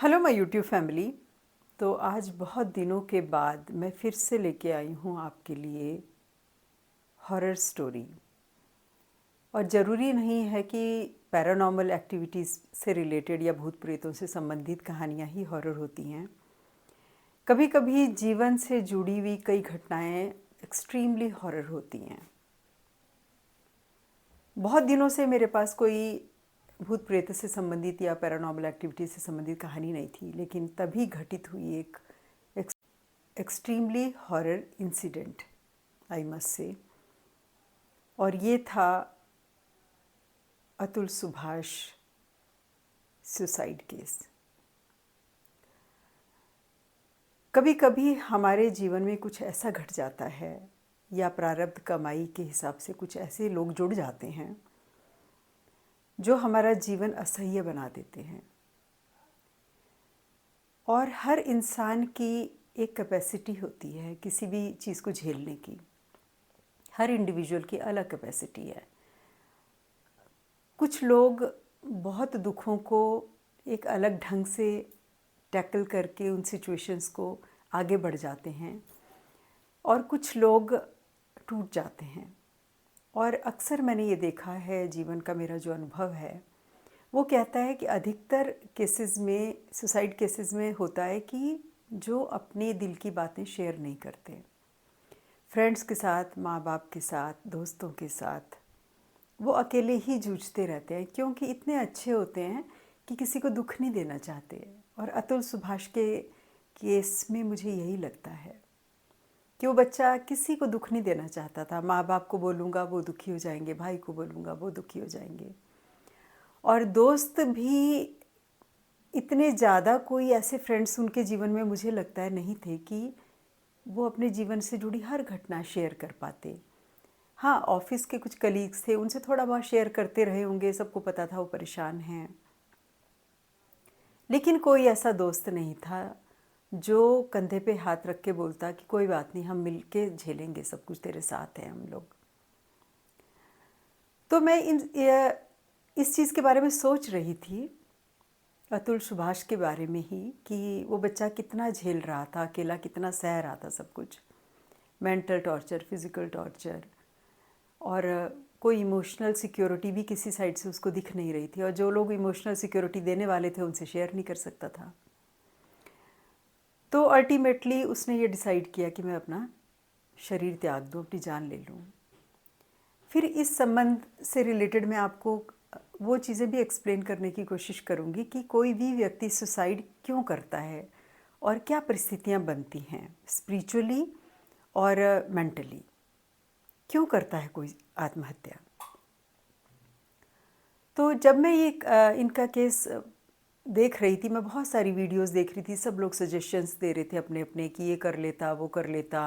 Hello my YouTube family. तो आज बहुत दिनों के बाद मैं फिर से लेके आई हूँ आपके लिए हॉरर स्टोरी। और ज़रूरी नहीं है कि पैरानॉर्मल एक्टिविटीज़ से रिलेटेड या भूत प्रेतों से संबंधित कहानियाँ ही हॉरर होती हैं। कभी कभी जीवन से जुड़ी हुई कई घटनाएं एक्सट्रीमली हॉरर होती हैं। बहुत दिनों से मेरे पास कोई भूत प्रेत से संबंधित या पैरानॉर्मल एक्टिविटी से संबंधित कहानी नहीं थी, लेकिन तभी घटित हुई एक extremely horror incident, I must say. और ये था अतुल सुभाष सुसाइड केस। कभी कभी हमारे जीवन में कुछ ऐसा घट जाता है या प्रारब्ध कमाई के हिसाब से कुछ ऐसे लोग जुड़ जाते हैं जो हमारा जीवन असह्य बना देते हैं। और हर इंसान की एक कैपेसिटी होती है किसी भी चीज़ को झेलने की। हर इंडिविजुअल की अलग कैपेसिटी है। कुछ लोग बहुत दुखों को एक अलग ढंग से टैकल करके उन सिचुएशंस को आगे बढ़ जाते हैं और कुछ लोग टूट जाते हैं। और अक्सर मैंने ये देखा है, जीवन का मेरा जो अनुभव है वो कहता है कि अधिकतर केसेस में, सुसाइड केसेस में होता है कि जो अपने दिल की बातें शेयर नहीं करते, फ्रेंड्स के साथ, माँ बाप के साथ, दोस्तों के साथ, वो अकेले ही जूझते रहते हैं क्योंकि इतने अच्छे होते हैं कि किसी को दुख नहीं देना चाहते। और अतुल सुभाष के केस में मुझे यही लगता है कि वो बच्चा किसी को दुख नहीं देना चाहता था। माँ बाप को बोलूँगा वो दुखी हो जाएंगे, भाई को बोलूँगा वो दुखी हो जाएंगे, और दोस्त भी इतने ज़्यादा कोई ऐसे फ्रेंड्स उनके जीवन में मुझे लगता है नहीं थे कि वो अपने जीवन से जुड़ी हर घटना शेयर कर पाते। हाँ, ऑफिस के कुछ कलीग्स थे, उनसे थोड़ा बहुत शेयर करते रहे होंगे, सबको पता था वो परेशान हैं, लेकिन कोई ऐसा दोस्त नहीं था जो कंधे पे हाथ रख के बोलता कि कोई बात नहीं, हम मिल के झेलेंगे सब कुछ, तेरे साथ हैं हम लोग। तो मैं इस चीज़ के बारे में सोच रही थी, अतुल सुभाष के बारे में ही, कि वो बच्चा कितना झेल रहा था, अकेला कितना सह रहा था सब कुछ, मेंटल टॉर्चर, फिज़िकल टॉर्चर, और कोई इमोशनल सिक्योरिटी भी किसी साइड से उसको दिख नहीं रही थी। और जो लोग इमोशनल सिक्योरिटी देने वाले थे उनसे शेयर नहीं कर सकता था। तो अल्टीमेटली उसने ये डिसाइड किया कि मैं अपना शरीर त्याग दूँ, अपनी जान ले लूँ। फिर इस संबंध से रिलेटेड मैं आपको वो चीज़ें भी एक्सप्लेन करने की कोशिश करूँगी कि कोई भी व्यक्ति सुसाइड क्यों करता है और क्या परिस्थितियाँ बनती हैं स्पिरिचुअली और मेंटली, क्यों करता है कोई आत्महत्या। तो जब मैं ये इनका केस देख रही थी, मैं बहुत सारी वीडियोस देख रही थी, सब लोग सजेशंस दे रहे थे अपने अपने कि ये कर लेता, वो कर लेता,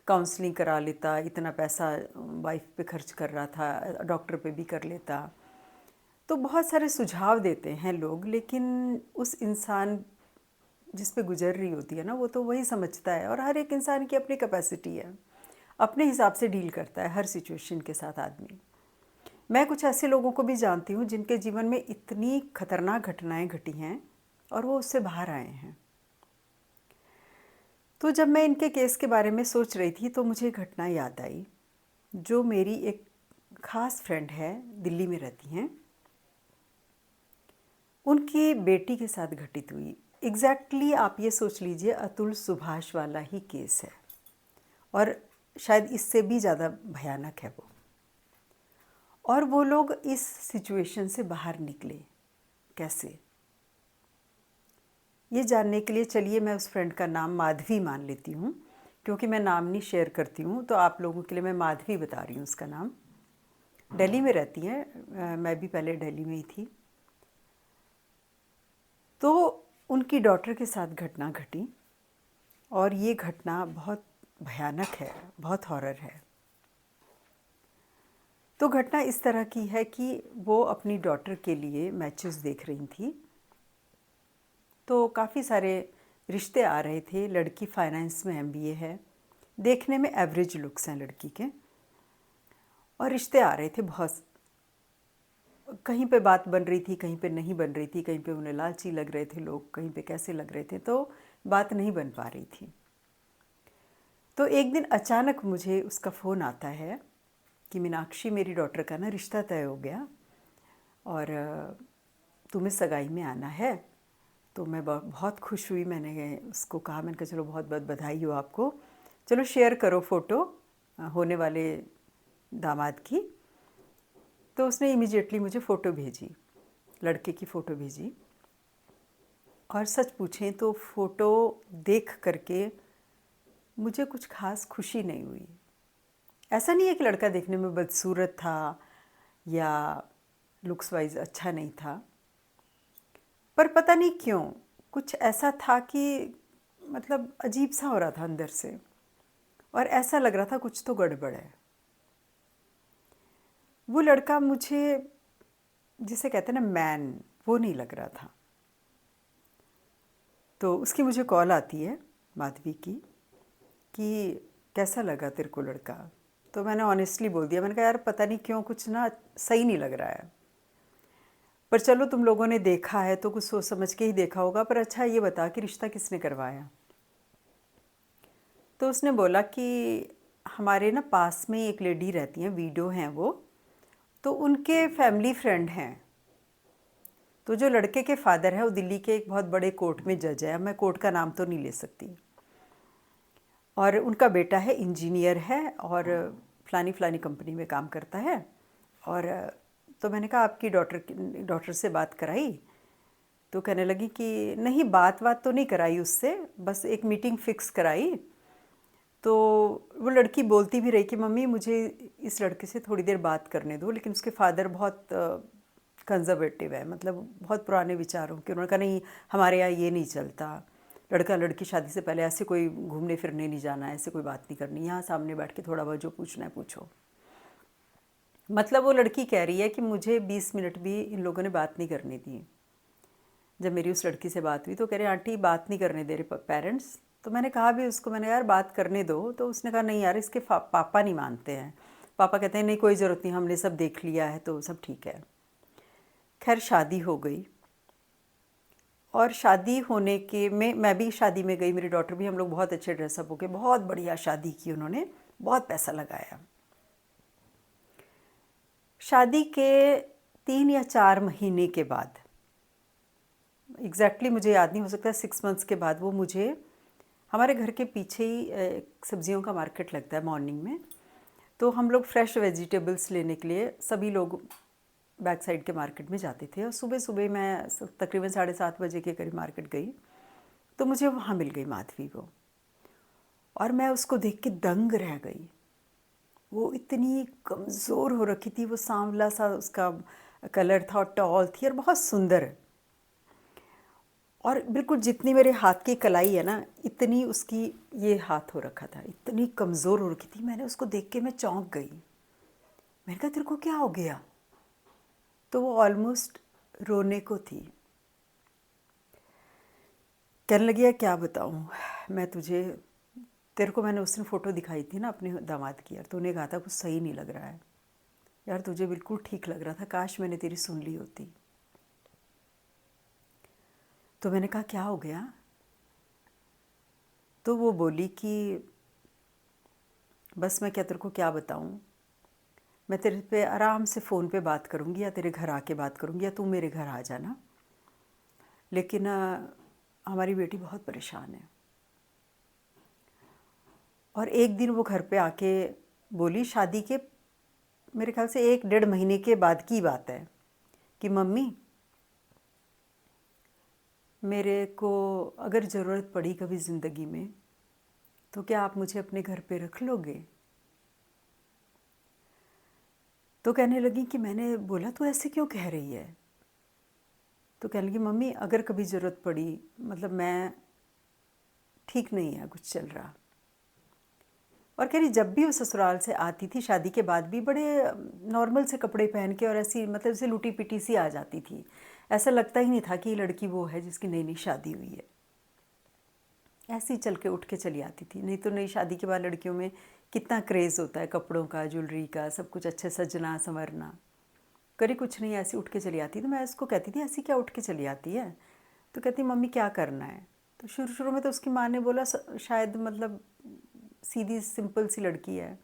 काउंसलिंग करा लेता, इतना पैसा वाइफ पे खर्च कर रहा था, डॉक्टर पे भी कर लेता। तो बहुत सारे सुझाव देते हैं लोग, लेकिन उस इंसान जिस पे गुजर रही होती है ना, वो तो वही समझता है। और हर एक इंसान की अपनी कैपेसिटी है, अपने हिसाब से डील करता है हर सिचुएशन के साथ आदमी। मैं कुछ ऐसे लोगों को भी जानती हूँ जिनके जीवन में इतनी खतरनाक घटनाएं घटी हैं और वो उससे बाहर आए हैं। तो जब मैं इनके केस के बारे में सोच रही थी तो मुझे एक घटना याद आई जो मेरी एक ख़ास फ्रेंड है, दिल्ली में रहती हैं, उनकी बेटी के साथ घटित हुई। एग्जैक्टली आप ये सोच लीजिए, अतुल सुभाष वाला ही केस है और शायद इससे भी ज़्यादा भयानक है वो। और वो लोग इस सिचुएशन से बाहर निकले कैसे, ये जानने के लिए चलिए मैं उस फ्रेंड का नाम माधवी मान लेती हूँ, क्योंकि मैं नाम नहीं शेयर करती हूँ तो आप लोगों के लिए मैं माधवी बता रही हूँ उसका नाम। दिल्ली में रहती हैं, मैं भी पहले दिल्ली में ही थी। तो उनकी डॉटर के साथ घटना घटी और ये घटना बहुत भयानक है, बहुत हॉरर है। तो घटना इस तरह की है कि वो अपनी डॉटर के लिए मैचेस देख रही थी। तो काफ़ी सारे रिश्ते आ रहे थे। लड़की फाइनेंस में एमबीए है, देखने में एवरेज लुक्स हैं लड़की के, और रिश्ते आ रहे थे बहुत कहीं पे बात बन रही थी, कहीं पे नहीं बन रही थी, कहीं पे उन्हें लालची लग रहे थे लोग, कहीं पे कैसे लग रहे थे, तो बात नहीं बन पा रही थी। तो एक दिन अचानक मुझे उसका फ़ोन आता है कि मीनाक्षी, मेरी डॉटर का ना रिश्ता तय हो गया और तुम्हें सगाई में आना है। तो मैं बहुत खुश हुई। मैंने उसको कहा, मैंने कहा चलो बहुत बहुत बधाई हो आपको, चलो शेयर करो फ़ोटो होने वाले दामाद की। तो उसने इमीडिएटली मुझे फ़ोटो भेजी, लड़के की फ़ोटो भेजी। और सच पूछें तो फ़ोटो देख करके मुझे कुछ खास खुशी नहीं हुई। ऐसा नहीं है कि लड़का देखने में बदसूरत था या लुक्स वाइज अच्छा नहीं था, पर पता नहीं क्यों कुछ ऐसा था कि मतलब अजीब सा हो रहा था अंदर से, और ऐसा लग रहा था कुछ तो गड़बड़ है। वो लड़का मुझे, जिसे कहते हैं ना मैन, वो नहीं लग रहा था। तो उसकी मुझे कॉल आती है माधवी की कि कैसा लगा तेरे को लड़का। तो मैंने ऑनेस्टली बोल दिया, मैंने कहा यार पता नहीं क्यों कुछ ना सही नहीं लग रहा है, पर चलो तुम लोगों ने देखा है तो कुछ सोच समझ के ही देखा होगा, पर अच्छा ये बता कि रिश्ता किसने करवाया। तो उसने बोला कि हमारे ना पास में एक लेडी रहती हैं, वीडो हैं वो, तो उनके फैमिली फ्रेंड हैं। तो जो लड़के के फादर है वो दिल्ली के एक बहुत बड़े कोर्ट में जज है, मैं कोर्ट का नाम तो नहीं ले सकती, और उनका बेटा है इंजीनियर है और फ़लानी फ़लानी कंपनी में काम करता है। और तो मैंने कहा आपकी डॉटर से बात कराई। तो कहने लगी कि नहीं, बात तो नहीं कराई उससे, बस एक मीटिंग फ़िक्स कराई। तो वो लड़की बोलती भी रही कि मम्मी मुझे इस लड़के से थोड़ी देर बात करने दो, लेकिन उसके फादर बहुत कंजर्वेटिव है, मतलब बहुत पुराने विचारों के। उन्होंने कहा नहीं, हमारे यहाँ ये नहीं चलता, लड़का लड़की शादी से पहले ऐसे कोई घूमने फिरने नहीं जाना, ऐसे कोई बात नहीं करनी, यहाँ सामने बैठ के थोड़ा बहुत जो पूछना है पूछो। मतलब वो लड़की कह रही है कि मुझे 20 मिनट भी इन लोगों ने बात नहीं करनी दी। जब मेरी उस लड़की से बात हुई तो कह रहे आंटी बात नहीं करने दे रहे पेरेंट्स। तो मैंने कहा भी उसको, मैंने यार बात करने दो। तो उसने कहा नहीं यार, इसके पापा नहीं मानते हैं, पापा कहते हैं नहीं कोई ज़रूरत नहीं, हमने सब देख लिया है तो सब ठीक है। खैर शादी हो गई, और शादी होने के में मैं भी शादी में गई, मेरी डॉटर भी, हम लोग बहुत अच्छे ड्रेसअप हो गए, बहुत बढ़िया शादी की उन्होंने, बहुत पैसा लगाया। शादी के 3 या 4 महीने के बाद, एग्जैक्टली मुझे याद नहीं, हो सकता है 6 मंथ्स के बाद, वो मुझे, हमारे घर के पीछे ही सब्जियों का मार्केट लगता है मॉर्निंग में, तो हम लोग फ्रेश वेजिटेबल्स लेने के लिए सभी लोग बैक साइड के मार्केट में जाते थे। और सुबह सुबह मैं तकरीबन 7:30 बजे के करीब मार्केट गई, तो मुझे वहाँ मिल गई माधवी वो, और मैं उसको देख के दंग रह गई। वो इतनी कमज़ोर हो रखी थी, वो सांवला सा उसका कलर था, और टॉल थी और बहुत सुंदर, और बिल्कुल जितनी मेरे हाथ की कलाई है ना, इतनी उसकी ये हाथ हो रखा था, इतनी कमज़ोर हो रखी थी। मैंने उसको देख के मैं चौंक गई। मैंने कहा तेरे को क्या हो गया। तो वो ऑलमोस्ट रोने को थी। कहने लगी है क्या बताऊँ मैं तुझे, तेरे को मैंने उस दिन फ़ोटो दिखाई थी ना अपने दामाद की, यार तूने कहा था कुछ सही नहीं लग रहा है, यार तुझे बिल्कुल ठीक लग रहा था, काश मैंने तेरी सुन ली होती। तो मैंने कहा क्या हो गया। तो वो बोली कि बस मैं क्या तेरे को क्या बताऊँ, मैं तेरे पे आराम से फ़ोन पे बात करूँगी या तेरे घर आके बात करूँगी, या तू मेरे घर आ जाना, लेकिन हमारी बेटी बहुत परेशान है। और एक दिन वो घर पे आके बोली, शादी के मेरे ख्याल से 1-1.5 महीने के बाद की बात है, कि मम्मी मेरे को अगर ज़रूरत पड़ी कभी ज़िंदगी में तो क्या आप मुझे अपने घर पे रख लोगे। तो कहने लगी कि मैंने बोला तो ऐसे क्यों कह रही है। तो कहने लगी मम्मी अगर कभी ज़रूरत पड़ी, मतलब मैं ठीक नहीं है, कुछ चल रहा। और कह रही जब भी वो ससुराल से आती थी शादी के बाद भी बड़े नॉर्मल से कपड़े पहन के, और ऐसी मतलब जैसे लूटी पिटी सी आ जाती थी, ऐसा लगता ही नहीं था कि ये लड़की वो है जिसकी नई नई शादी हुई है। ऐसे ही चल के उठ के चली आती थी। नहीं तो नई शादी के बाद लड़कियों में कितना क्रेज़ होता है कपड़ों का, ज्वेलरी का, सब कुछ अच्छे सजना संवरना। करी कुछ नहीं, ऐसी उठ के चली आती। तो मैं उसको कहती थी ऐसी क्या उठ के चली आती है? तो कहती मम्मी क्या करना है? तो शुरू शुरू में तो उसकी माँ ने बोला शायद मतलब सीधी सिंपल सी लड़की है,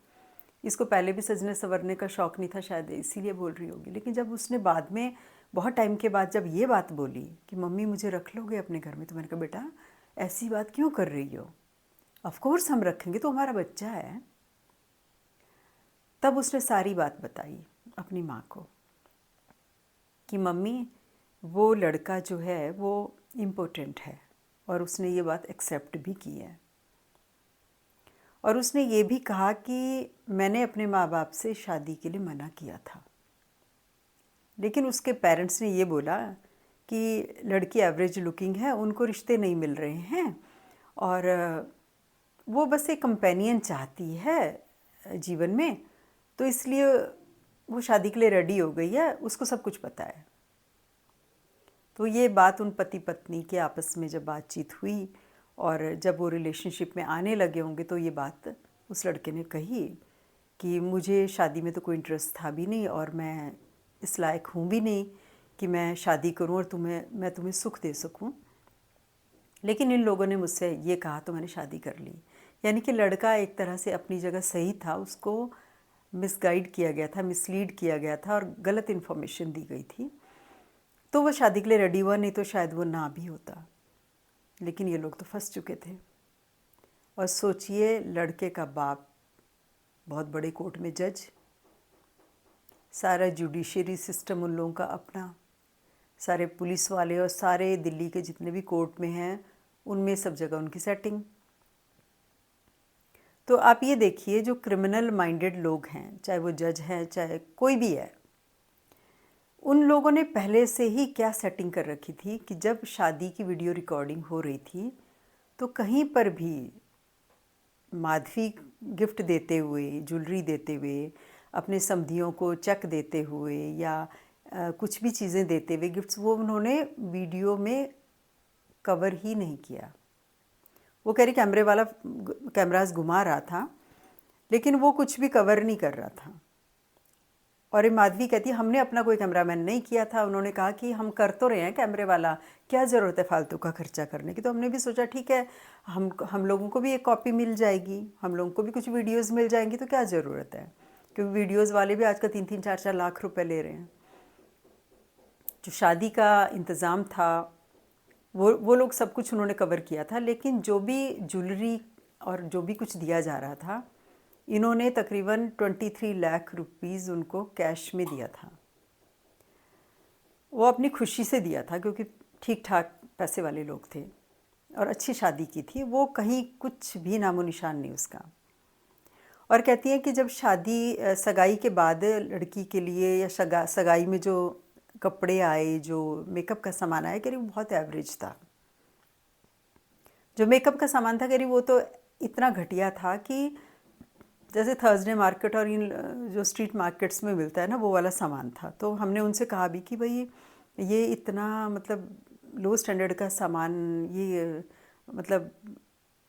इसको पहले भी सजने संवरने का शौक़ नहीं था, शायद इसीलिए बोल रही होगी। लेकिन जब उसने बाद में बहुत टाइम के बाद जब ये बात बोली कि मम्मी मुझे रख लोगे अपने घर में, तो मैंने कहा बेटा ऐसी बात क्यों कर रही हो, ऑफ कोर्स हम रखेंगे, तो हमारा बच्चा है। तब उसने सारी बात बताई अपनी माँ को कि मम्मी वो लड़का जो है वो इम्पोर्टेंट है, और उसने ये बात एक्सेप्ट भी की है। और उसने ये भी कहा कि मैंने अपने माँ बाप से शादी के लिए मना किया था, लेकिन उसके पेरेंट्स ने ये बोला कि लड़की एवरेज लुकिंग है, उनको रिश्ते नहीं मिल रहे हैं, और वो बस एक कंपेनियन चाहती है जीवन में, तो इसलिए वो शादी के लिए रेडी हो गई है, उसको सब कुछ पता है। तो ये बात उन पति पत्नी के आपस में जब बातचीत हुई और जब वो रिलेशनशिप में आने लगे होंगे, तो ये बात उस लड़के ने कही कि मुझे शादी में तो कोई इंटरेस्ट था भी नहीं, और मैं इस लायक हूँ भी नहीं कि मैं शादी करूँ और मैं तुम्हें सुख दे सकूँ, लेकिन इन लोगों ने मुझसे ये कहा तो मैंने शादी कर ली। यानी कि लड़का एक तरह से अपनी जगह सही था, उसको मिसगाइड किया गया था, मिसलीड किया गया था और गलत इन्फॉर्मेशन दी गई थी, तो वो शादी के लिए रेडी हुआ, नहीं तो शायद वो ना भी होता। लेकिन ये लोग तो फंस चुके थे। और सोचिए, लड़के का बाप बहुत बड़े कोर्ट में जज, सारा जुडिशरी सिस्टम उन लोगों का अपना, सारे पुलिस वाले और सारे दिल्ली के जितने भी कोर्ट में हैं उनमें सब जगह उनकी सेटिंग। तो आप ये देखिए, जो क्रिमिनल माइंडेड लोग हैं, चाहे वो जज हैं चाहे कोई भी है, उन लोगों ने पहले से ही क्या सेटिंग कर रखी थी कि जब शादी की वीडियो रिकॉर्डिंग हो रही थी तो कहीं पर भी माधवी गिफ्ट देते हुए, ज्वेलरी देते हुए, अपने समधियों को चेक देते हुए या कुछ भी चीज़ें देते हुए गिफ्ट्स, वो उन्होंने वीडियो में कवर ही नहीं किया। वो कह रही कैमरे वाला कैमरास घुमा रहा था, लेकिन वो कुछ भी कवर नहीं कर रहा था। और ये माधवी कहती है हमने अपना कोई कैमरामैन नहीं किया था, उन्होंने कहा कि हम कर तो रहे हैं कैमरे वाला, क्या ज़रूरत है फालतू का खर्चा करने की। तो हमने भी सोचा ठीक है, हम लोगों को भी एक कॉपी मिल जाएगी, हम लोगों को भी कुछ वीडियोस मिल जाएंगी, तो क्या ज़रूरत है, क्योंकि वीडियोस वाले भी आज का 3-3, 4-4 लाख रुपए ले रहे हैं। जो शादी का इंतज़ाम था वो लोग सब कुछ उन्होंने कवर किया था, लेकिन जो भी ज्वेलरी और जो भी कुछ दिया जा रहा था, इन्होंने तकरीबन 23 लाख रुपीज़ उनको कैश में दिया था। वो अपनी खुशी से दिया था क्योंकि ठीक ठाक पैसे वाले लोग थे और अच्छी शादी की थी, वो कहीं कुछ भी नामो निशान नहीं उसका। और कहती हैं कि जब शादी सगाई के बाद लड़की के लिए या सगाई में जो कपड़े आए, जो मेकअप का सामान आया, कह रही वो बहुत एवरेज था। जो मेकअप का सामान था कह रही वो तो इतना घटिया था कि जैसे थर्सडे मार्केट और इन जो स्ट्रीट मार्केट्स में मिलता है ना, वो वाला सामान था। तो हमने उनसे कहा भी कि भाई ये इतना मतलब लो स्टैंडर्ड का सामान, ये मतलब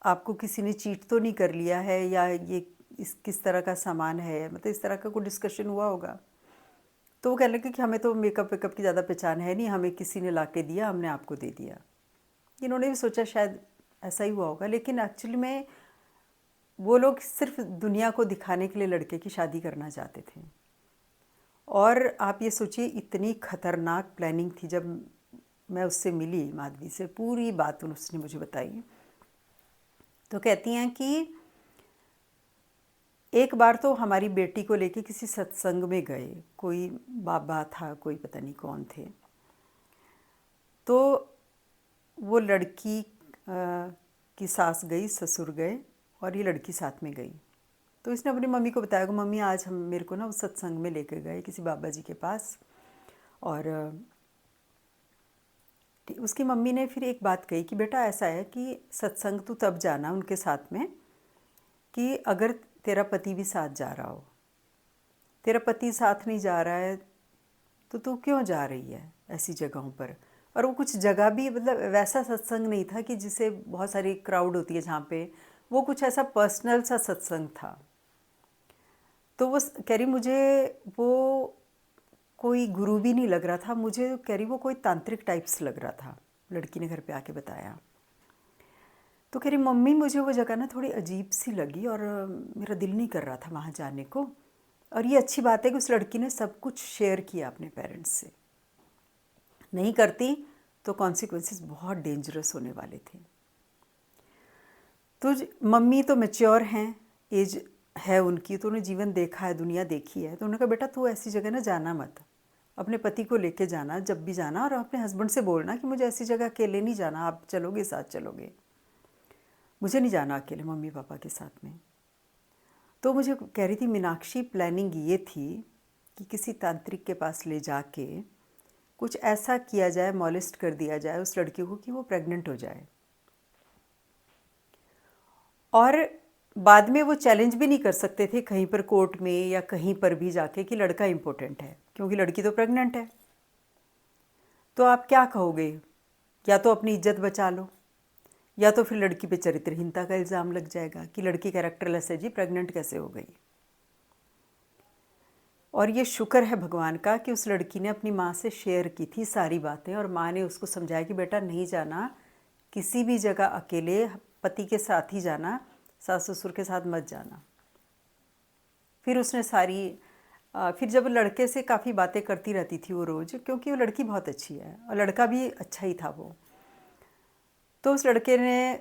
आपको किसी ने चीट तो नहीं कर लिया है, या ये इस किस तरह का सामान है, मतलब इस तरह का कोई डिस्कशन हुआ होगा। तो वो कहने लगे कि हमें तो मेकअप वेकअप की ज़्यादा पहचान है नहीं, हमें किसी ने ला के दिया, हमने आपको दे दिया। इन्होंने भी सोचा शायद ऐसा ही हुआ होगा, लेकिन एक्चुअली में वो लोग सिर्फ दुनिया को दिखाने के लिए लड़के की शादी करना चाहते थे। और आप ये सोचिए, इतनी खतरनाक प्लानिंग थी। जब मैं उससे मिली, माधवी से, पूरी बात उसने मुझे बताई। तो कहती हैं कि एक बार तो हमारी बेटी को लेके किसी सत्संग में गए, कोई बाबा था, कोई पता नहीं कौन थे, तो वो लड़की की सास गई, ससुर गए और ये लड़की साथ में गई। तो इसने अपनी मम्मी को बताया कि मम्मी आज हम मेरे को ना उस सत्संग में लेके गए किसी बाबा जी के पास। और उसकी मम्मी ने फिर एक बात कही कि बेटा ऐसा है कि सत्संग तू तब जाना उनके साथ में कि अगर तेरा पति भी साथ जा रहा हो। तेरा पति साथ नहीं जा रहा है तो तू क्यों जा रही है ऐसी जगहों पर। और वो कुछ जगह भी मतलब वैसा सत्संग नहीं था कि जिसे बहुत सारी क्राउड होती है जहाँ पे, वो कुछ ऐसा पर्सनल सा सत्संग था। तो वो कह रही मुझे वो कोई गुरु भी नहीं लग रहा था मुझे, कह रही वो कोई तांत्रिक टाइप्स लग रहा था, लड़की ने घर पे आके बताया। तो कह रही मम्मी मुझे वो जगह ना थोड़ी अजीब सी लगी और मेरा दिल नहीं कर रहा था वहाँ जाने को। और ये अच्छी बात है कि उस लड़की ने सब कुछ शेयर किया अपने पेरेंट्स से, नहीं करती तो कॉन्सिक्वेंसेस बहुत डेंजरस होने वाले थे। तो मम्मी तो मैच्योर हैं, एज है उनकी, तो उन्हें जीवन देखा है, दुनिया देखी है। तो उन्होंने कहा बेटा तू ऐसी जगह ना जाना मत, अपने पति को लेके जाना जब भी जाना, और अपने हस्बैंड से बोलना कि मुझे ऐसी जगह अकेले नहीं जाना, आप चलोगे साथ चलोगे, मुझे नहीं जाना अकेले मम्मी पापा के साथ में। तो मुझे कह रही थी मीनाक्षी प्लानिंग ये थी कि किसी तांत्रिक के पास ले जाके कुछ ऐसा किया जाए, मॉलेस्ट कर दिया जाए उस लड़की को कि वो प्रेग्नेंट हो जाए, और बाद में वो चैलेंज भी नहीं कर सकते थे कहीं पर कोर्ट में या कहीं पर भी जाके कि लड़का इम्पोर्टेंट है, क्योंकि लड़की तो प्रेग्नेंट है। तो आप क्या कहोगे, या तो अपनी इज्जत बचा लो, या तो फिर लड़की पे चरित्रहीनता का इल्ज़ाम लग जाएगा कि लड़की कैरेक्टरलेस है जी, प्रेग्नेंट कैसे हो गई। और ये शुक्र है भगवान का कि उस लड़की ने अपनी माँ से शेयर की थी सारी बातें, और माँ ने उसको समझाया कि बेटा नहीं जाना किसी भी जगह अकेले, पति के साथ ही जाना, सास ससुर के साथ मत जाना। फिर उसने फिर जब लड़के से काफ़ी बातें करती रहती थी वो रोज़, क्योंकि वो लड़की बहुत अच्छी है और लड़का भी अच्छा ही था वो, तो उस लड़के ने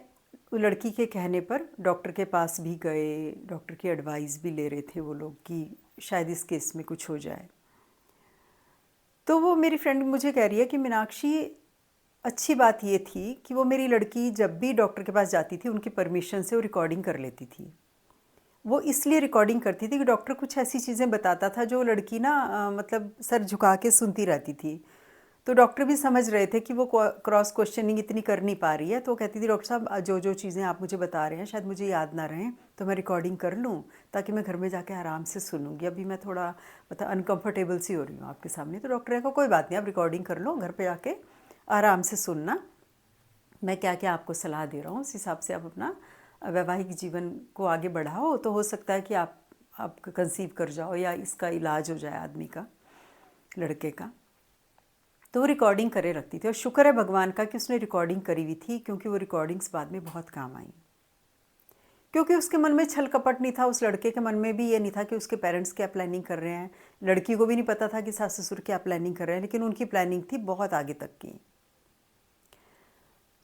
लड़की के कहने पर डॉक्टर के पास भी गए, डॉक्टर की एडवाइस भी ले रहे थे वो लोग कि शायद इस केस में कुछ हो जाए। तो वो मेरी फ्रेंड मुझे कह रही है कि मीनाक्षी अच्छी बात ये थी कि वो मेरी लड़की जब भी डॉक्टर के पास जाती थी उनकी परमिशन से वो रिकॉर्डिंग कर लेती थी। वो इसलिए रिकॉर्डिंग करती थी कि डॉक्टर कुछ ऐसी चीज़ें बताता था जो लड़की ना मतलब सर झुका के सुनती रहती थी। तो डॉक्टर भी समझ रहे थे कि वो क्रॉस क्वेश्चनिंग इतनी कर नहीं पा रही है, तो कहती थी डॉक्टर साहब जो जो चीज़ें आप मुझे बता रहे हैं शायद मुझे याद ना रहें, तो मैं रिकॉर्डिंग कर लूँ ताकि मैं घर में जाके आराम से सुनूँगी। अभी मैं थोड़ा मतलब अनकंफर्टेबल सी हो रही हूँ आपके सामने। तो डॉक्टर ने कहा कोई बात नहीं, आप रिकॉर्डिंग कर लो, घर पर जाके आराम से सुनना, मैं क्या क्या आपको सलाह दे रहा हूँ उस हिसाब से आप अपना वैवाहिक जीवन को आगे बढ़ाओ, तो हो सकता है कि आप कंसीव कर जाओ या इसका इलाज हो जाए आदमी का, लड़के का। तो वो रिकॉर्डिंग करे रखती थी, और शुक्र है भगवान का कि उसने रिकॉर्डिंग करी हुई थी, क्योंकि वो रिकॉर्डिंग्स बाद में बहुत काम आई। क्योंकि उसके मन में छल कपट नहीं था, उस लड़के के मन में भी ये नहीं था कि उसके पेरेंट्स क्या प्लानिंग कर रहे हैं, लड़की को भी नहीं पता था कि सास ससुर क्या प्लानिंग कर रहे हैं, लेकिन उनकी प्लानिंग थी बहुत आगे तक की।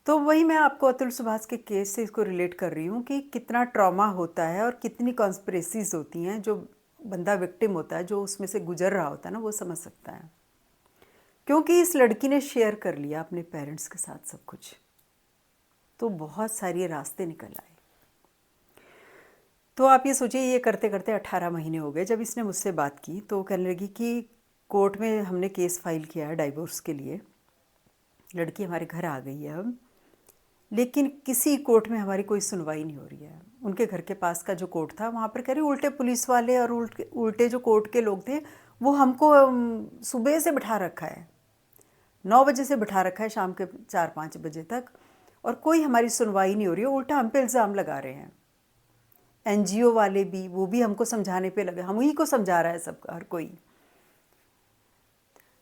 तो वही मैं आपको अतुल सुभाष के केस से इसको रिलेट कर रही हूँ कि कितना ट्रॉमा होता है और कितनी कॉन्स्पिरेसीज होती हैं। जो बंदा विक्टिम होता है, जो उसमें से गुजर रहा होता है ना, वो समझ सकता है, क्योंकि इस लड़की ने शेयर कर लिया अपने पेरेंट्स के साथ सब कुछ, तो बहुत सारे रास्ते निकल आए। तो आप ये सोचिए, ये करते करते 18 महीने हो गए। जब इसने मुझसे बात की तो कहने लगी कि कोर्ट में हमने केस फाइल किया है डाइवोर्स के लिए, लड़की हमारे घर आ गई है अब, लेकिन किसी कोर्ट में हमारी कोई सुनवाई नहीं हो रही है। उनके घर के पास का जो कोर्ट था वहाँ पर कह रही उल्टे पुलिस वाले और उल्टे जो कोर्ट के लोग थे वो हमको सुबह से बिठा रखा है, 9 बजे से बिठा रखा है शाम के 4-5 बजे तक, और कोई हमारी सुनवाई नहीं हो रही है, उल्टा हम पे इल्ज़ाम लगा रहे हैं। NGO वाले भी, वो भी हमको समझाने पे लगे, हम ही को समझा रहा है सब हर कोई।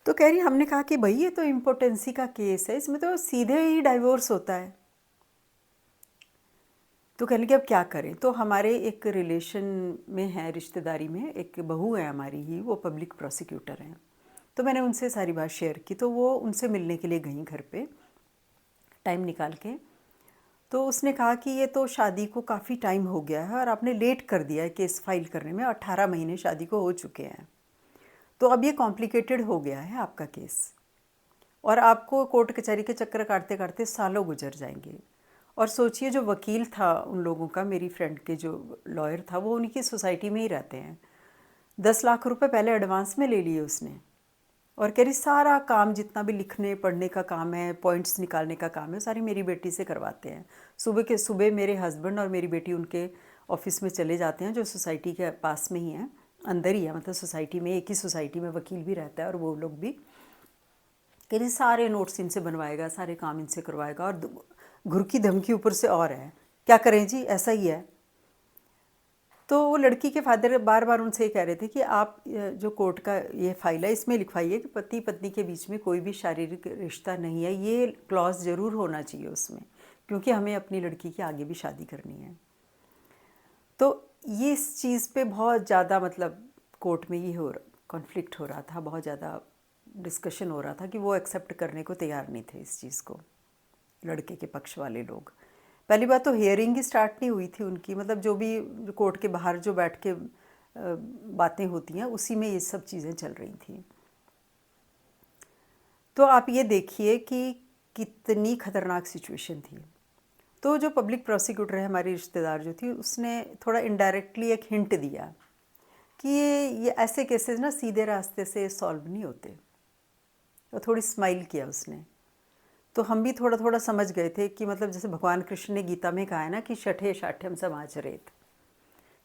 तो कह रही हमने कहा कि भाई ये तो इम्पोर्टेंसी का केस है, इसमें तो सीधे ही डाइवोर्स होता है। तो कहने लगे अब क्या करें। तो हमारे एक रिलेशन में है, रिश्तेदारी में एक बहू है हमारी ही, वो पब्लिक प्रोसिक्यूटर हैं। तो मैंने उनसे सारी बात शेयर की, तो वो उनसे मिलने के लिए गई घर पे टाइम निकाल के। तो उसने कहा कि ये तो शादी को काफ़ी टाइम हो गया है और आपने लेट कर दिया है केस फाइल करने में, 18 महीने शादी को हो चुके हैं, तो अब ये कॉम्प्लिकेटेड हो गया है आपका केस, और आपको कोर्ट कचहरी के चक्कर काटते काटते सालों गुजर जाएंगे। और सोचिए जो वकील था उन लोगों का, मेरी फ्रेंड के जो लॉयर था, वो उनकी सोसाइटी में ही रहते हैं, 10 लाख रुपए पहले एडवांस में ले लिए उसने, और कह रही सारा काम जितना भी लिखने पढ़ने का काम है, पॉइंट्स निकालने का काम है, सारी मेरी बेटी से करवाते हैं। सुबह मेरे हस्बैंड और मेरी बेटी उनके ऑफिस में चले जाते हैं, जो सोसाइटी के पास में ही है, अंदर ही है, मतलब सोसाइटी में, एक ही सोसाइटी में वकील भी रहता है और वो लोग भी। कह रही सारे नोट्स इनसे बनवाएगा, सारे काम इनसे करवाएगा, और घुर की धमकी ऊपर से और है, क्या करें जी, ऐसा ही है। तो वो लड़की के फादर बार बार उनसे ये कह रहे थे कि आप जो कोर्ट का ये फाइल है इसमें लिखवाइए कि पति पत्नी के बीच में कोई भी शारीरिक रिश्ता नहीं है, ये क्लॉज ज़रूर होना चाहिए उसमें, क्योंकि हमें अपनी लड़की की आगे भी शादी करनी है। तो ये इस चीज़ पे बहुत ज़्यादा मतलब कोर्ट में ये कॉन्फ्लिक्ट हो रहा था, बहुत ज़्यादा डिस्कशन हो रहा था कि वो एक्सेप्ट करने को तैयार नहीं थे इस चीज़ को, लड़के के पक्ष वाले लोग। पहली बात तो हियरिंग ही स्टार्ट नहीं हुई थी उनकी, मतलब जो भी कोर्ट के बाहर जो बैठ के बातें होती हैं उसी में ये सब चीज़ें चल रही थी। तो आप ये देखिए कि कितनी ख़तरनाक सिचुएशन थी। तो जो पब्लिक प्रोसिक्यूटर है, हमारी रिश्तेदार जो थी, उसने थोड़ा इनडायरेक्टली एक हिंट दिया कि ये ऐसे केसेस ना सीधे रास्ते से सॉल्व नहीं होते। तो थोड़ी स्माइल किया उसने, तो हम भी थोड़ा थोड़ा समझ गए थे कि मतलब जैसे भगवान कृष्ण ने गीता में कहा है ना कि शठे शाठ्यम समाचरेत,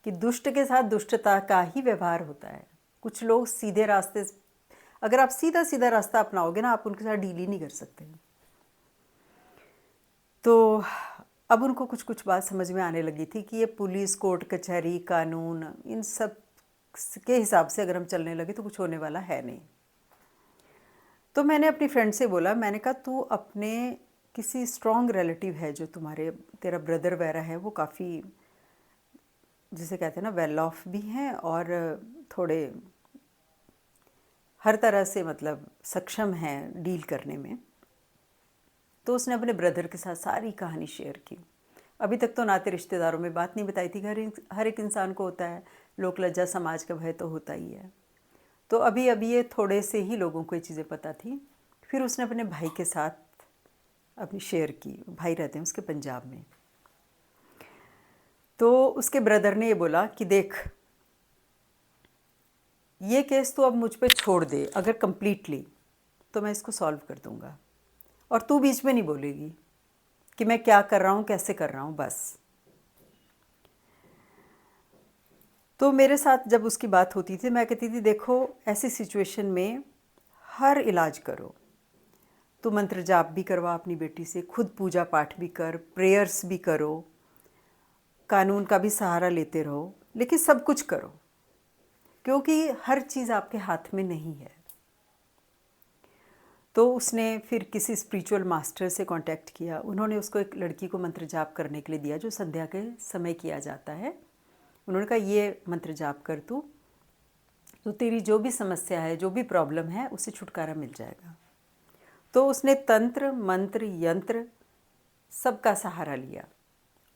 कि दुष्ट के साथ दुष्टता का ही व्यवहार होता है। कुछ लोग सीधे रास्ते, अगर आप सीधा सीधा रास्ता अपनाओगे ना, आप उनके साथ डील ही नहीं कर सकते। तो अब उनको कुछ कुछ बात समझ में आने लगी थी कि ये पुलिस, कोर्ट कचहरी, कानून, इन सब के हिसाब से अगर हम चलने लगे तो कुछ होने वाला है नहीं। तो मैंने अपनी फ्रेंड से बोला, मैंने कहा तू अपने किसी स्ट्रॉन्ग रिलेटिव है जो तेरा ब्रदर वगैरह है, वो काफ़ी जिसे कहते हैं ना वेल ऑफ भी हैं और थोड़े हर तरह से मतलब सक्षम हैं डील करने में। तो उसने अपने ब्रदर के साथ सारी कहानी शेयर की। अभी तक तो नाते रिश्तेदारों में बात नहीं बताई थी, हर एक इंसान को होता है, लोक लज्जा समाज का भय तो होता ही है। तो अभी अभी ये थोड़े से ही लोगों को ये चीज़ें पता थी। फिर उसने अपने भाई के साथ अपनी शेयर की, भाई रहते हैं उसके पंजाब में। तो उसके ब्रदर ने ये बोला कि देख, ये केस तो अब मुझ पे छोड़ दे, अगर कंप्लीटली तो मैं इसको सॉल्व कर दूंगा, और तू बीच में नहीं बोलेगी कि मैं क्या कर रहा हूँ, कैसे कर रहा हूँ, बस। तो मेरे साथ जब उसकी बात होती थी, मैं कहती थी देखो ऐसी सिचुएशन में हर इलाज करो, तू मंत्र जाप भी करवा अपनी बेटी से, खुद पूजा पाठ भी कर, प्रेयर्स भी करो, कानून का भी सहारा लेते रहो, लेकिन सब कुछ करो, क्योंकि हर चीज़ आपके हाथ में नहीं है। तो उसने फिर किसी स्पिरिचुअल मास्टर से कांटेक्ट किया, उन्होंने उसको एक लड़की को मंत्र जाप करने के लिए दिया जो संध्या के समय किया जाता है। उन्होंने कहा ये मंत्र जाप कर तू, तो तेरी जो भी समस्या है, जो भी प्रॉब्लम है, उससे छुटकारा मिल जाएगा। तो उसने तंत्र मंत्र यंत्र सबका सहारा लिया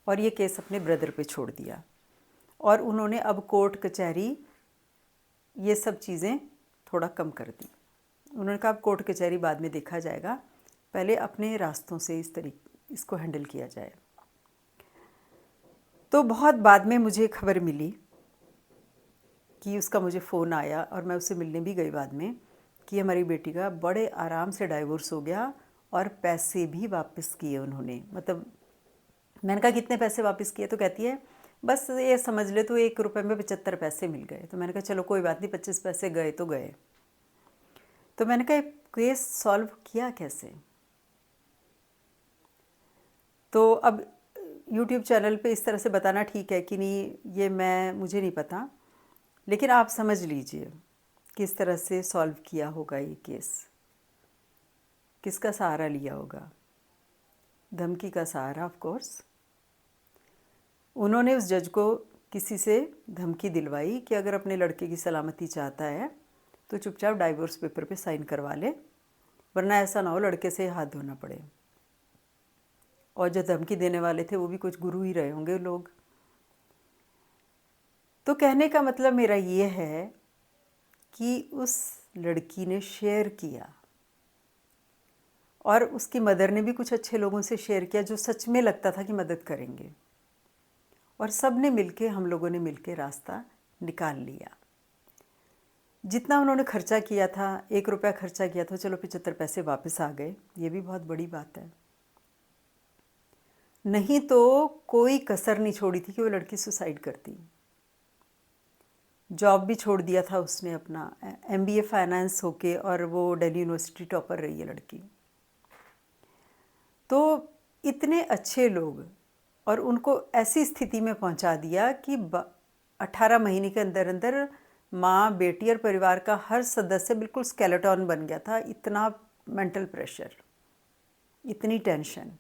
और ये केस अपने ब्रदर पे छोड़ दिया। और उन्होंने अब कोर्ट कचहरी ये सब चीज़ें थोड़ा कम कर दी। उन्होंने कहा अब कोर्ट कचहरी बाद में देखा जाएगा, पहले अपने रास्तों से इसको हैंडल किया जाए। तो बहुत बाद में मुझे खबर मिली कि उसका मुझे फ़ोन आया और मैं उससे मिलने भी गई बाद में, कि हमारी बेटी का बड़े आराम से डाइवोर्स हो गया और पैसे भी वापस किए उन्होंने। मतलब मैंने कहा कितने पैसे वापस किए? तो कहती है बस ये समझ ले तो 1 रुपये में 75 पैसे मिल गए। तो मैंने कहा चलो कोई बात नहीं, 25 पैसे गए तो गए। तो मैंने कहा केस सॉल्व किया कैसे? तो अब यूट्यूब चैनल पे इस तरह से बताना ठीक है कि नहीं, ये मुझे नहीं पता, लेकिन आप समझ लीजिए किस तरह से सॉल्व किया होगा ये केस, किसका सहारा लिया होगा? धमकी का सहारा, ऑफ कोर्स। उन्होंने उस जज को किसी से धमकी दिलवाई कि अगर अपने लड़के की सलामती चाहता है तो चुपचाप डाइवोर्स पेपर पे साइन करवा ले, वरना ऐसा ना हो लड़के से हाथ धोना पड़े। और जो धमकी देने वाले थे वो भी कुछ गुरु ही रहे होंगे लोग। तो कहने का मतलब मेरा ये है कि उस लड़की ने शेयर किया और उसकी मदर ने भी कुछ अच्छे लोगों से शेयर किया जो सच में लगता था कि मदद करेंगे, और सब ने मिलके, हम लोगों ने मिलके रास्ता निकाल लिया। जितना उन्होंने खर्चा किया था, 1 रुपया खर्चा किया था, चलो 75 पैसे वापस आ गए, ये भी बहुत बड़ी बात है। नहीं तो कोई कसर नहीं छोड़ी थी कि वो लड़की सुसाइड करती। जॉब भी छोड़ दिया था उसने अपना, MBA फाइनेंस होके, और वो दिल्ली यूनिवर्सिटी टॉपर रही है लड़की। तो इतने अच्छे लोग, और उनको ऐसी स्थिति में पहुंचा दिया कि 18 महीने के अंदर अंदर माँ, बेटी और परिवार का हर सदस्य बिल्कुल स्केलेटन बन गया था। इतना मेंटल प्रेशर, इतनी टेंशन।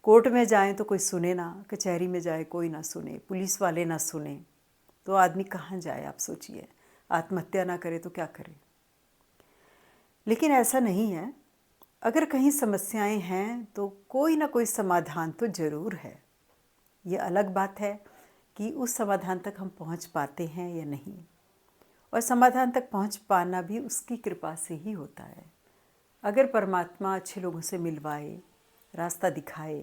कोर्ट में जाएं तो कोई सुने ना, कचहरी में जाए कोई ना सुने, पुलिस वाले ना सुने, तो आदमी कहाँ जाए? आप सोचिए, आत्महत्या ना करे तो क्या करे? लेकिन ऐसा नहीं है। अगर कहीं समस्याएं हैं तो कोई ना कोई समाधान तो ज़रूर है। ये अलग बात है कि उस समाधान तक हम पहुंच पाते हैं या नहीं, और समाधान तक पहुंच पाना भी उसकी कृपा से ही होता है। अगर परमात्मा अच्छे लोगों से मिलवाए, रास्ता दिखाए,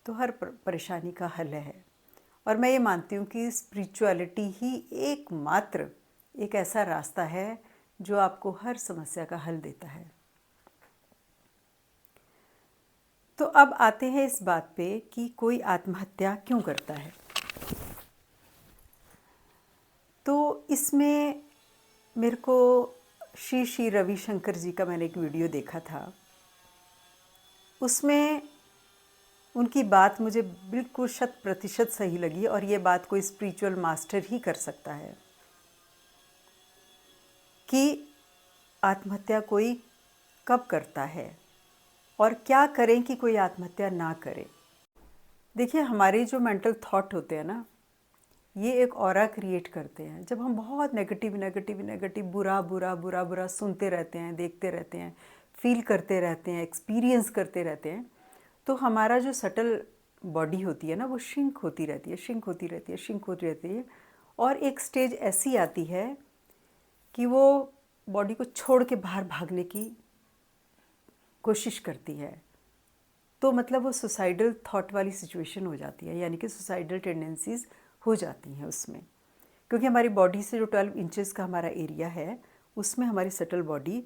तो हर परेशानी का हल है। और मैं ये मानती हूँ कि स्पिरिचुअलिटी ही एकमात्र एक ऐसा रास्ता है जो आपको हर समस्या का हल देता है। तो अब आते हैं इस बात पे कि कोई आत्महत्या क्यों करता है। तो इसमें मेरे को श्री श्री रविशंकर जी का मैंने एक वीडियो देखा था। उसमें उनकी बात मुझे बिल्कुल 100% सही लगी, और ये बात कोई स्पिरिचुअल मास्टर ही कर सकता है कि आत्महत्या कोई कब करता है और क्या करें कि कोई आत्महत्या ना करे। देखिए, हमारे जो मेंटल थॉट होते हैं ना, ये एक ऑरा क्रिएट करते हैं। जब हम बहुत नेगेटिव नेगेटिव नेगेटिव, बुरा बुरा बुरा बुरा सुनते रहते हैं, देखते रहते हैं, फील करते रहते हैं, एक्सपीरियंस करते रहते हैं, तो हमारा जो सटल बॉडी होती है ना, वो श्रिंक होती रहती है, श्रिंक होती रहती है, श्रिंक होती रहती है। और एक स्टेज ऐसी आती है कि वो बॉडी को छोड़ के बाहर भागने की कोशिश करती है। तो मतलब वो सुसाइडल थॉट वाली सिचुएशन हो जाती है, यानी कि सुसाइडल टेंडेंसीज़ हो जाती हैं उसमें। क्योंकि हमारी बॉडी से जो 12 इंचेस का हमारा एरिया है, उसमें हमारी सटल बॉडी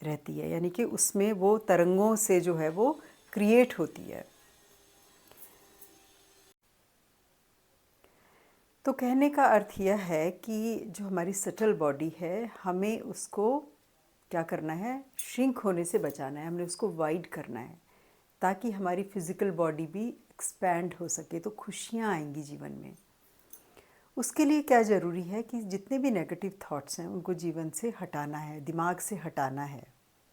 रहती है, यानी कि उसमें वो तरंगों से जो है वो क्रिएट होती है। तो कहने का अर्थ यह है कि जो हमारी सटल बॉडी है, हमें उसको क्या करना है? श्रिंक होने से बचाना है, हमने उसको वाइड करना है, ताकि हमारी फिज़िकल बॉडी भी एक्सपैंड हो सके, तो खुशियाँ आएंगी जीवन में। उसके लिए क्या ज़रूरी है कि जितने भी नेगेटिव थॉट्स हैं उनको जीवन से हटाना है, दिमाग से हटाना है।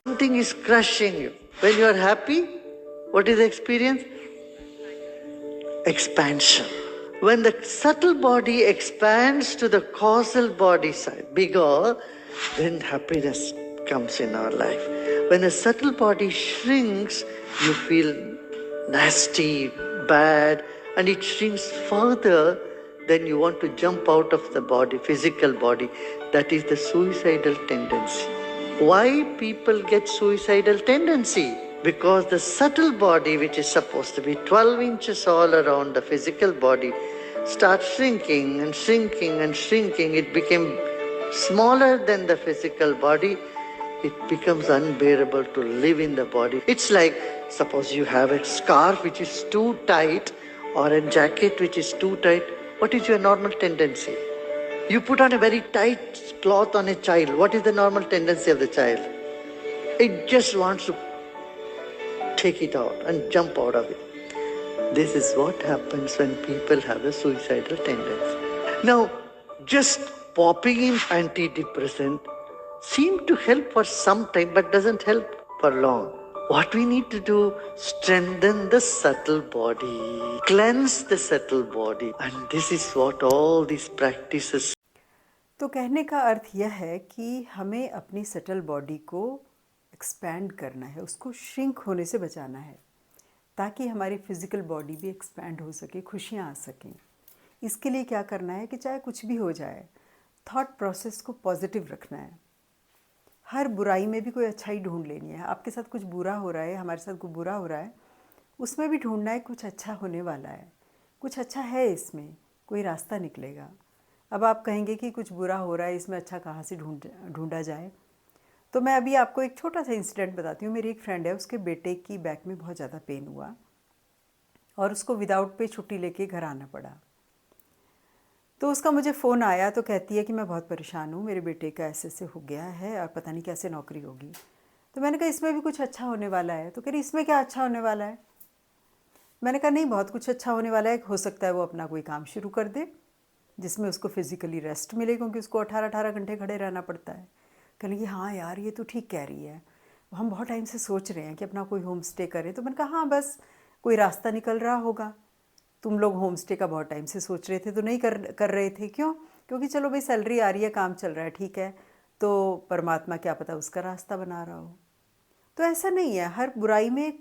Something is crushing you. When you are happy, what is the experience? Expansion. When the subtle body expands to the causal body side, bigger, then happiness comes in our life. When the subtle body shrinks, you feel nasty, bad, and it shrinks further, then you want to jump out of the body, physical body. That is the suicidal tendency. Why people get suicidal tendency? Because the subtle body, which is supposed to be 12 inches all around the physical body, starts shrinking and shrinking and shrinking. It became smaller than the physical body. It becomes unbearable to live in the body. It's like, suppose you have a scarf which is too tight or a jacket which is too tight. What is your normal tendency? You put on a very tight cloth on a child. What is the normal tendency of the child? It just wants to take it out and jump out of it. This is what happens when people have a suicidal tendency. Now, just popping in antidepressant seem to help for some time but doesn't help for long. What we need to do, strengthen the subtle body, cleanse the subtle body, and this is what all these practices. तो कहने का अर्थ यह है कि हमें अपनी subtle body को expand करना है, उसको श्रिंक होने से बचाना है, ताकि हमारी फिज़िकल बॉडी भी एक्सपैंड हो सके, खुशियाँ आ सकें। इसके लिए क्या करना है कि चाहे कुछ भी हो जाए, थॉट प्रोसेस को पॉजिटिव रखना है। हर बुराई में भी कोई अच्छाई ढूंढ लेनी है। आपके साथ कुछ बुरा हो रहा है, हमारे साथ कुछ बुरा हो रहा है, उसमें भी ढूंढना है कुछ अच्छा होने वाला है, कुछ अच्छा है इसमें, कोई रास्ता निकलेगा। अब आप कहेंगे कि कुछ बुरा हो रहा है, इसमें अच्छा कहाँ से ढूंढा जाए। तो मैं अभी आपको एक छोटा सा इंसिडेंट बताती हूँ। मेरी एक फ्रेंड है, उसके बेटे की बैक में बहुत ज़्यादा पेन हुआ और उसको विदाउट पे छुट्टी लेके घर आना पड़ा। तो उसका मुझे फ़ोन आया तो कहती है कि मैं बहुत परेशान हूँ, मेरे बेटे का ऐसे हो गया है और पता नहीं कैसे नौकरी होगी। तो मैंने कहा इसमें भी कुछ अच्छा होने वाला है। तो कह रही इसमें क्या अच्छा होने वाला है? मैंने कहा नहीं, बहुत कुछ अच्छा होने वाला है, हो सकता है वो अपना कोई काम शुरू कर दे। जिसमें उसको फिज़िकली रेस्ट मिले, क्योंकि उसको 18-18 घंटे खड़े रहना पड़ता है। कहने कि हाँ यार, ये तो ठीक कह रही है, हम बहुत टाइम से सोच रहे हैं कि अपना कोई होम स्टे करें। तो मैंने कहा हाँ, बस कोई रास्ता निकल रहा होगा। तुम लोग होम स्टे का बहुत टाइम से सोच रहे थे तो नहीं कर रहे थे, क्यों? क्योंकि चलो भाई, सैलरी आ रही है, काम चल रहा है, ठीक है, तो परमात्मा क्या पता उसका रास्ता बना रहा हो। तो ऐसा नहीं है, हर बुराई में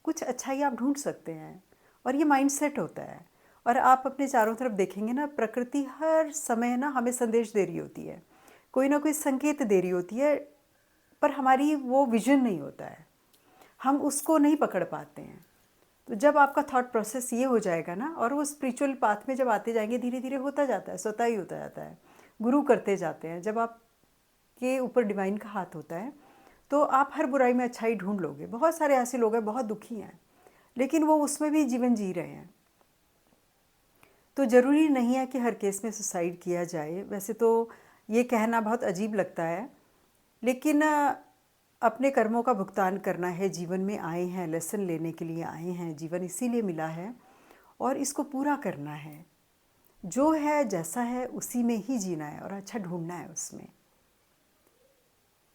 कुछ अच्छाई आप ढूंढ सकते हैं, और ये माइंड सेट होता है। और आप अपने चारों तरफ देखेंगे ना, प्रकृति हर समय ना हमें संदेश दे रही होती है, कोई ना कोई संकेत दे रही होती है, पर हमारी वो विजन नहीं होता है, हम उसको नहीं पकड़ पाते हैं। तो जब आपका थॉट प्रोसेस ये हो जाएगा ना, और वो स्पिरिचुअल पाथ में जब आते जाएंगे, धीरे धीरे होता जाता है, स्वतः ही होता जाता है, गुरु करते जाते हैं। जब आपके ऊपर डिवाइन का हाथ होता है तो आप हर बुराई में अच्छाई ढूंढ लोगे। बहुत सारे ऐसे लोग हैं बहुत दुखी हैं, लेकिन वो उसमें भी जीवन जी रहे हैं। तो ज़रूरी नहीं है कि हर केस में सुसाइड किया जाए। वैसे तो ये कहना बहुत अजीब लगता है, लेकिन अपने कर्मों का भुगतान करना है। जीवन में आए हैं, लेसन लेने के लिए आए हैं, जीवन इसीलिए मिला है और इसको पूरा करना है। जो है जैसा है उसी में ही जीना है और अच्छा ढूंढना है उसमें।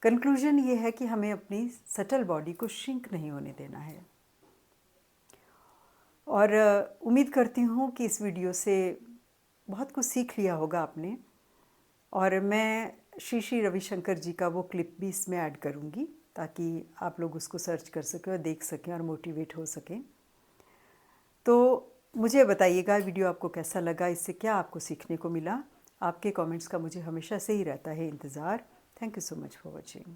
कंक्लूजन ये है कि हमें अपनी सटल बॉडी को श्रिंक नहीं होने देना है। और उम्मीद करती हूँ कि इस वीडियो से बहुत कुछ सीख लिया होगा आपने। और मैं श्री श्री रविशंकर जी का वो क्लिप भी इसमें ऐड करूँगी, ताकि आप लोग उसको सर्च कर सकें और देख सकें और मोटिवेट हो सकें। तो मुझे बताइएगा वीडियो आपको कैसा लगा, इससे क्या आपको सीखने को मिला। आपके कमेंट्स का मुझे हमेशा से ही रहता है इंतज़ार। Thank you so much for watching.